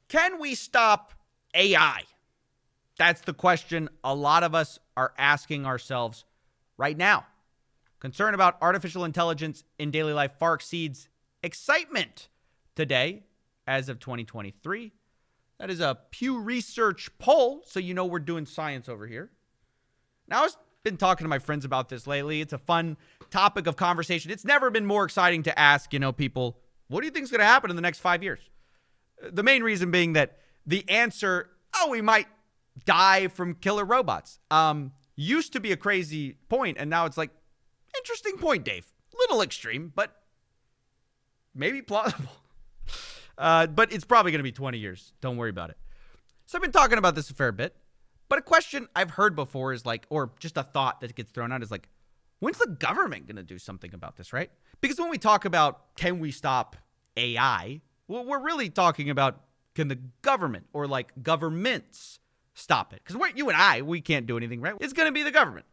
Can we stop AI? That's the question a lot of us are asking ourselves right now. Concern about artificial intelligence in daily life far exceeds excitement today as of 2023. That is a Pew Research poll, so you know we're doing science over here. Now, I've been talking to my friends about this lately. It's a fun topic of conversation. It's never been more exciting to ask, people, what do you think is going to happen in the next 5 years? The main reason being that the answer, we might die from killer robots, used to be a crazy point, and now it's like, interesting point, Dave. Little extreme, but maybe plausible. But it's probably going to be 20 years. Don't worry about it. So I've been talking about this a fair bit. But a question I've heard before is like, or just a thought that gets thrown out is like, when's the government going to do something about this, right? Because when we talk about, can we stop AI? Well, we're really talking about, can the government or like governments stop it? Because you and I, we can't do anything, right? It's going to be the government.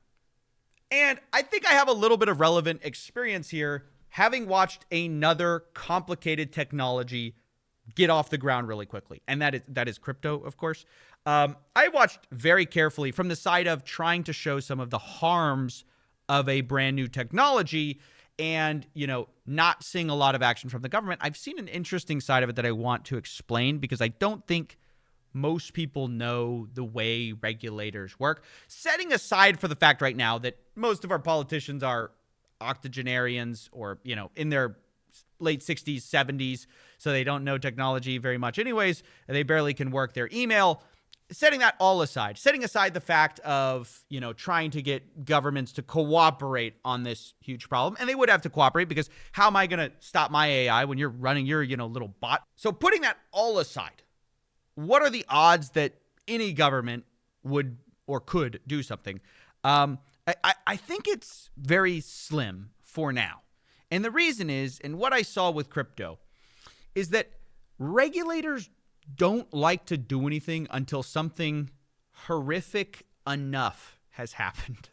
And I think I have a little bit of relevant experience here, having watched another complicated technology get off the ground really quickly. And that is crypto, of course. I watched very carefully from the side of trying to show some of the harms of a brand new technology and, not seeing a lot of action from the government. I've seen an interesting side of it that I want to explain because I don't think most people know the way regulators work. Setting aside for the fact right now that most of our politicians are octogenarians or, in their late 60s, 70s, so they don't know technology very much anyways. They barely can work their email. Setting that all aside, setting aside the fact of, trying to get governments to cooperate on this huge problem, and they would have to cooperate because how am I going to stop my AI when you're running your, little bot? So putting that all aside, what are the odds that any government would or could do something? I think it's very slim for now. And the reason is, and what I saw with crypto, is that regulators don't like to do anything until something horrific enough has happened.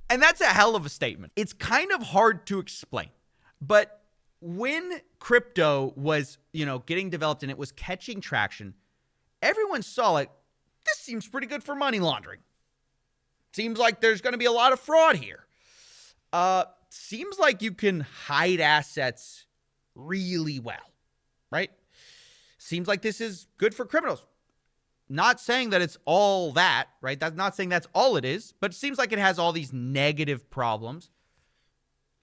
And that's a hell of a statement. It's kind of hard to explain. But when crypto was, getting developed and it was catching traction, everyone saw like, this seems pretty good for money laundering. Seems like there's going to be a lot of fraud here. Seems like you can hide assets really well, right? Seems like this is good for criminals. Not saying that it's all that, right? That's not saying that's all it is, but it seems like it has all these negative problems.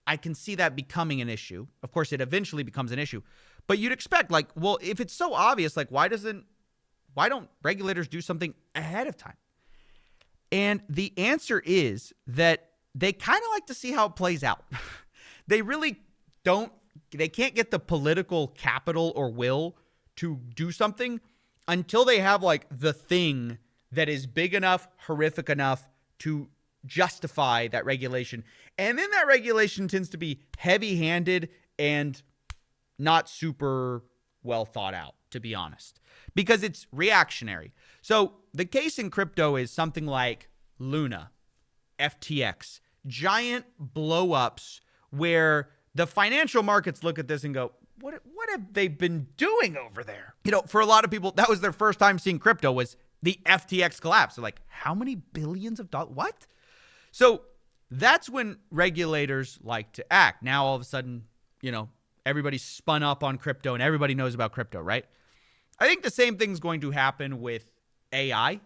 I can see that becoming an issue. Of course, it eventually becomes an issue. But you'd expect, like, well, if it's so obvious, like, why don't regulators do something ahead of time? And the answer is that they kind of like to see how it plays out. They really they can't get the political capital or will to do something until they have like the thing that is big enough, horrific enough to justify that regulation. And then that regulation tends to be heavy-handed and not super well thought out, to be honest, because it's reactionary. So the case in crypto is something like Luna, FTX, giant blow-ups where the financial markets look at this and go, what have they been doing over there? For a lot of people, that was their first time seeing crypto was the FTX collapse. They're like, how many billions of dollars? What? So that's when regulators like to act. Now, all of a sudden, everybody's spun up on crypto and everybody knows about crypto, right? I think the same thing's going to happen with AI,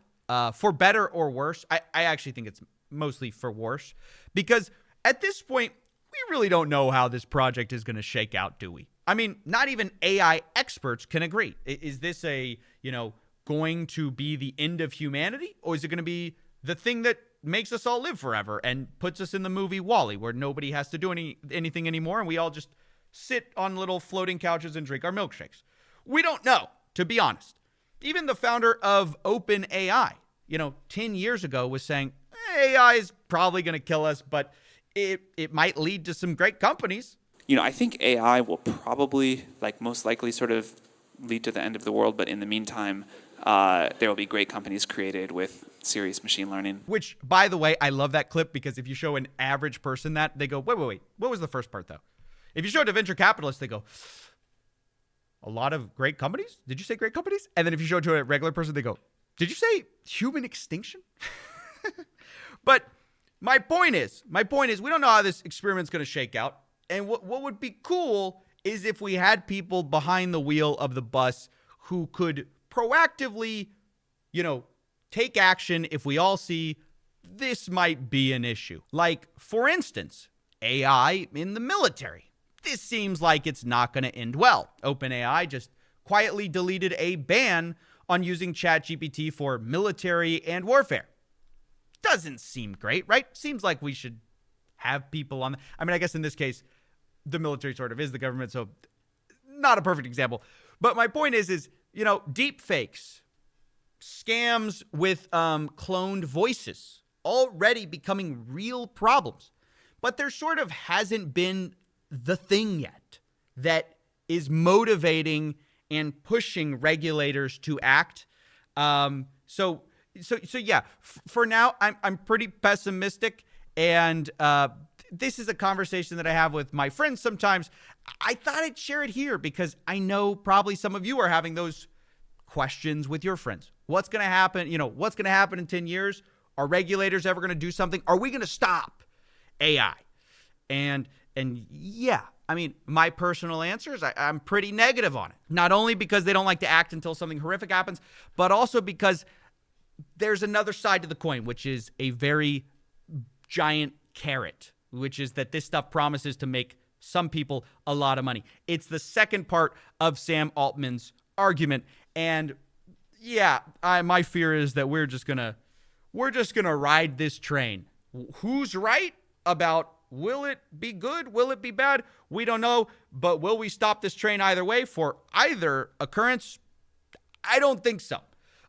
for better or worse. I actually think it's mostly for worse because at this point, we really don't know how this project is going to shake out, do we? I mean, not even AI experts can agree. Is this going to be the end of humanity, or is it going to be the thing that makes us all live forever and puts us in the movie WALL-E, where nobody has to do anything anymore and we all just sit on little floating couches and drink our milkshakes? We don't know, to be honest. Even the founder of OpenAI, 10 years ago was saying AI is probably going to kill us, but it might lead to some great companies. I think AI will probably, most likely sort of lead to the end of the world, but in the meantime, there will be great companies created with serious machine learning. Which, by the way, I love that clip because if you show an average person that, they go, wait. What was the first part, though? If you show it to venture capitalists, they go, a lot of great companies. Did you say great companies? And then if you show it to a regular person, they go, did you say human extinction? But my point is, we don't know how this experiment's going to shake out. And what would be cool is if we had people behind the wheel of the bus who could proactively, take action if we all see this might be an issue. Like, for instance, AI in the military. This seems like it's not going to end well. OpenAI just quietly deleted a ban on using ChatGPT for military and warfare. Doesn't seem great, right? Seems like we should have people on. I guess in this case, the military sort of is the government, so not a perfect example. But my point is deep fakes, scams with cloned voices, already becoming real problems. But there sort of hasn't been the thing yet that is motivating and pushing regulators to act. So yeah, for now, I'm pretty pessimistic. And this is a conversation that I have with my friends sometimes. I thought I'd share it here because I know probably some of you are having those questions with your friends. What's going to happen? What's going to happen in 10 years? Are regulators ever going to do something? Are we going to stop AI? And yeah, my personal answer is I'm pretty negative on it. Not only because they don't like to act until something horrific happens, but also because there's another side to the coin, which is a very giant carrot, which is that this stuff promises to make some people a lot of money. It's the second part of Sam Altman's argument. And yeah, my fear is that we're just gonna ride this train. Who's right about will it be good? Will it be bad? We don't know. But will we stop this train either way for either occurrence? I don't think so.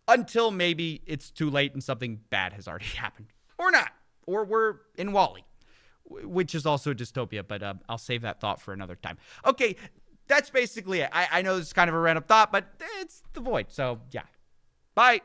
Until maybe it's too late and something bad has already happened. Or not. Or we're in WALL-E, which is also a dystopia, but I'll save that thought for another time. Okay, that's basically it. I know this is kind of a random thought, but it's the void. So, yeah. Bye.